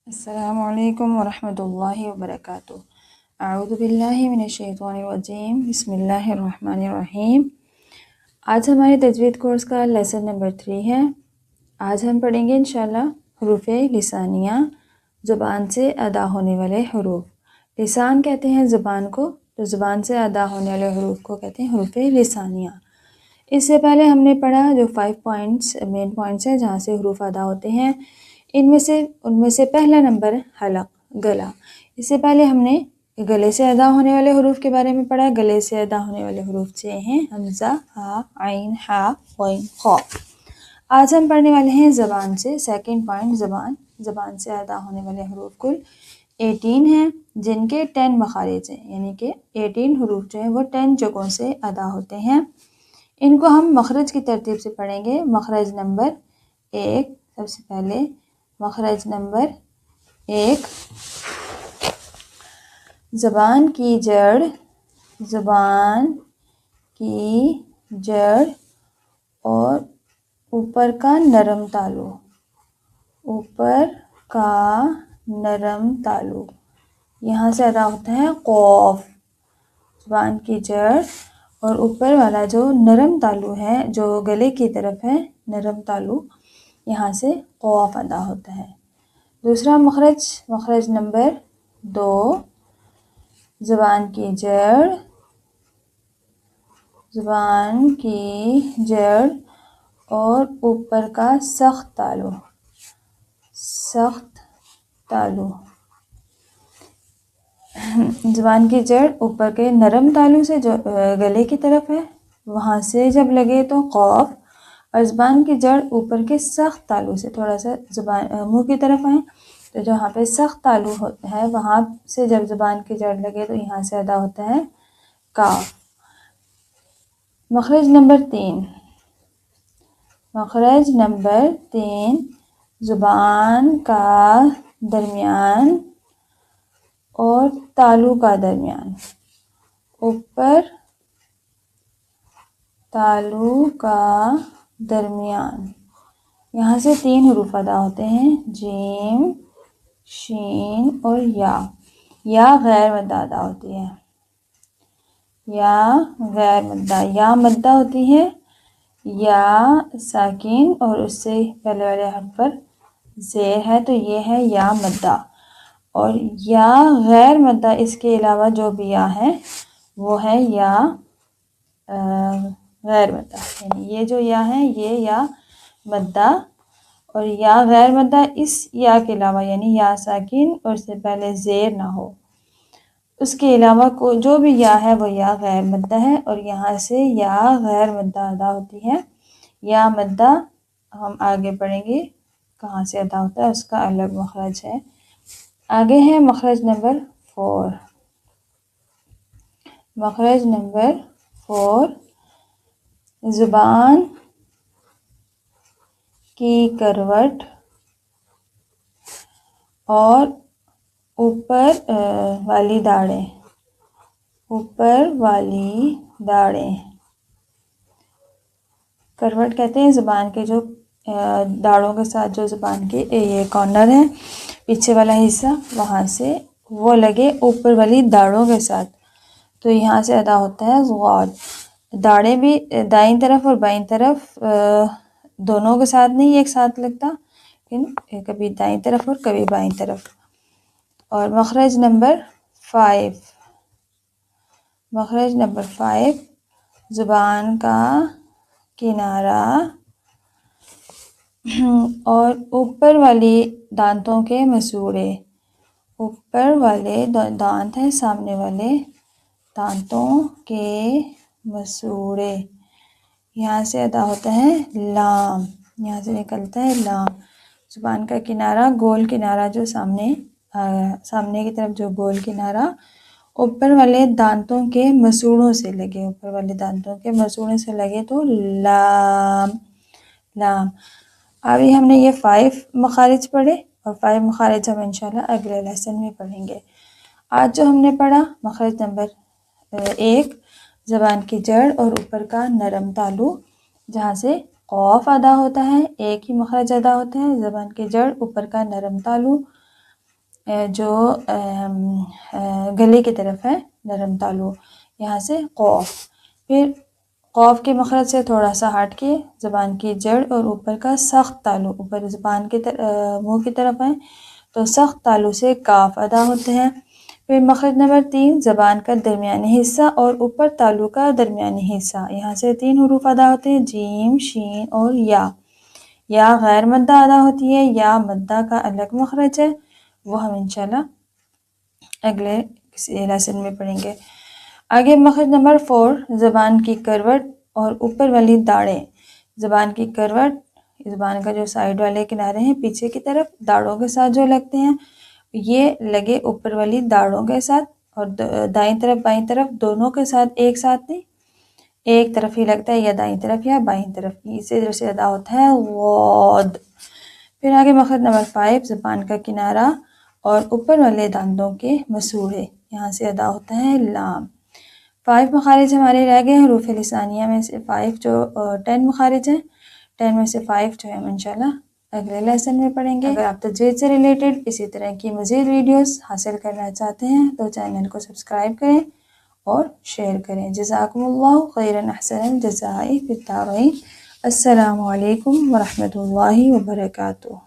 السلام علیکم ورحمۃ اللہ وبرکاتہ۔ اعوذ باللہ من الشیطان الرجیم، بسم اللہ الرحمن الرحیم۔ آج ہمارے تجوید کورس کا لیسن نمبر 3 ہے۔ آج ہم پڑھیں گے انشاءاللہ حروف لسانیہ، زبان سے ادا ہونے والے حروف۔ لسان کہتے ہیں زبان کو، تو زبان سے ادا ہونے والے حروف کو کہتے ہیں حروف لسانیہ۔ اس سے پہلے ہم نے پڑھا جو 5 پوائنٹس مین پوائنٹس ہیں جہاں سے حروف ادا ہوتے ہیں، ان میں سے پہلا نمبر حلق، گلا۔ اس سے پہلے ہم نے گلے سے ادا ہونے والے حروف کے بارے میں پڑھا۔ گلے سے ادا ہونے والے حروف سے ہیں حمزہ، ہا، عین، ہا، غین، خا۔ آج ہم پڑھنے والے ہیں زبان سے۔ سیکنڈ پوائنٹ زبان سے ادا ہونے والے حروف کل 18 ہیں، جن کے 10 مخارج ہیں، یعنی کہ 18 حروف جو ہیں وہ 10 جگہوں سے ادا ہوتے ہیں۔ ان کو ہم مخرج کی ترتیب سے پڑھیں گے۔ مخرج نمبر 1، سب سے پہلے مخرج نمبر 1، زبان کی جڑ اور اوپر کا نرم تالو، یہاں سے ادا ہوتا ہے قوف۔ زبان کی جڑ اور اوپر والا جو نرم تالو ہے، جو گلے کی طرف ہے، نرم تالو، یہاں سے قوف ادا ہوتا ہے۔ دوسرا مخرج نمبر 2، زبان کی جڑ اور اوپر کا سخت تالو۔ زبان کی جڑ اوپر کے نرم تالو سے جو گلے کی طرف ہے، وہاں سے جب لگے تو قوف، اور زبان کی جڑ اوپر کے سخت تالو سے تھوڑا سا منہ کی طرف آئیں تو جہاں پہ سخت تالو ہے وہاں سے جب زبان کی جڑ لگے تو یہاں سے ادا ہوتا ہے کاف۔ مخرج نمبر 3، زبان کا درمیان اور تالو کا درمیان، اوپر تالو کا درمیان، یہاں سے 3 حروف ادا ہوتے ہیں، جیم، شین اور یا۔ یا غیر مدہ ادا ہوتی ہے، یا مدہ ہوتی ہے، یا ساکن اور اس سے پہلے والے حرف پر زیر ہے تو یہ ہے یا مدہ۔ اور یا غیر مدہ، اس کے علاوہ جو بھی یا ہے وہ ہے یا غیر مدہ، یعنی یہ جو یا ہے یہ یا مدہ، اور یا غیر مدہ اس یا کے علاوہ، یعنی یا ساکن اور اس سے پہلے زیر نہ ہو، اس کے علاوہ جو بھی یا ہے وہ یا غیر مدہ ہے، اور یہاں سے یا غیر مدہ ادا ہوتی ہے۔ یا مدہ ہم آگے پڑھیں گے کہاں سے ادا ہوتا ہے، اس کا الگ مخرج ہے۔ آگے ہے مخرج نمبر 4۔ مخرج نمبر 4، زبان کی کروٹ اور اوپر والی داڑیں۔ کروٹ کہتے ہیں زبان کے جو داڑوں کے ساتھ جو زبان کے یہ کارنر ہے، پیچھے والا حصہ، وہاں سے وہ لگے اوپر والی داڑوں کے ساتھ، تو یہاں سے ادا ہوتا ہے غاد۔ داڑیں بھی دائیں طرف اور بائیں طرف دونوں کے ساتھ نہیں ایک ساتھ لگتا، لیکن کبھی دائیں طرف اور کبھی بائیں طرف۔ اور مخرج نمبر 5، زبان کا کنارہ اور اوپر والی دانتوں کے مسوڑے۔ اوپر والے دانت ہیں، سامنے والے دانتوں کے مسوڑے، یہاں سے ادا ہوتا ہے لام، یہاں سے نکلتا ہے لام۔ زبان کا کنارہ، گول کنارہ جو سامنے کی طرف جو گول کنارہ اوپر والے دانتوں کے مسوڑوں سے لگے تو لام۔ ابھی ہم نے یہ 5 مخارج پڑھے، اور 5 مخارج ہم انشاءاللہ اگلے لیسن میں پڑھیں گے۔ آج جو ہم نے پڑھا مخرج نمبر 1، زبان کی جڑ اور اوپر کا نرم تالو، جہاں سے قوف ادا ہوتا ہے، ایک ہی مخرج ادا ہوتا ہے، زبان کی جڑ اوپر کا نرم تالو، جو گلے کی طرف ہے نرم تالو، یہاں سے قوف. پھر قوف کے مخرج سے تھوڑا سا ہٹ کے زبان کی جڑ اور اوپر کا سخت تالو، اوپر زبان کے منہ کی طرف ہے تو سخت تالو سے کاف ادا ہوتے ہیں. پھر مخرج نمبر 3 زبان کا درمیانی حصہ اور اوپر تالو کا درمیانی حصہ، یہاں سے 3 حروف ادا ہوتے ہیں، جیم، شین اور یا. یا غیر مدہ ادا ہوتی ہے، یا مدہ کا الگ مخرج ہے، وہ ہم انشاءاللہ اگلے کسی لیسن میں پڑھیں گے. آگے مخرج نمبر 4 زبان کی کروٹ اور اوپر والی داڑیں. زبان کی کروٹ، زبان کا جو سائیڈ والے کنارے ہیں پیچھے کی طرف داڑوں کے ساتھ جو لگتے ہیں، یہ لگے اوپر والی داڑوں کے ساتھ، اور دائیں طرف بائیں طرف دونوں کے ساتھ، ایک ساتھ نہیں، ایک طرف ہی لگتا ہے، یا دائیں طرف یا بائیں طرف. اسی طرح سے ادا ہوتا ہے غود. پھر آگے مخرج نمبر 5 زبان کا کنارہ اور اوپر والے دانتوں کے مسوڑے، یہاں سے ادا ہوتا ہے لام. 5 مخارج ہمارے رہ گئے حروف لسانیہ میں سے 5 جو 10 مخارج ہیں، 10 میں سے 5 جو ہے ہم انشاءاللہ اگلے لیسن میں پڑھیں گے. اگر آپ تجوید سے ریلیٹڈ اسی طرح کی مزید ویڈیوز حاصل کرنا چاہتے ہیں تو چینل کو سبسکرائب کریں اور شیئر کریں. جزاکم اللہ خیرا احسن الجزاء فی الدارین. السلام علیکم ورحمۃ اللہ وبرکاتہ.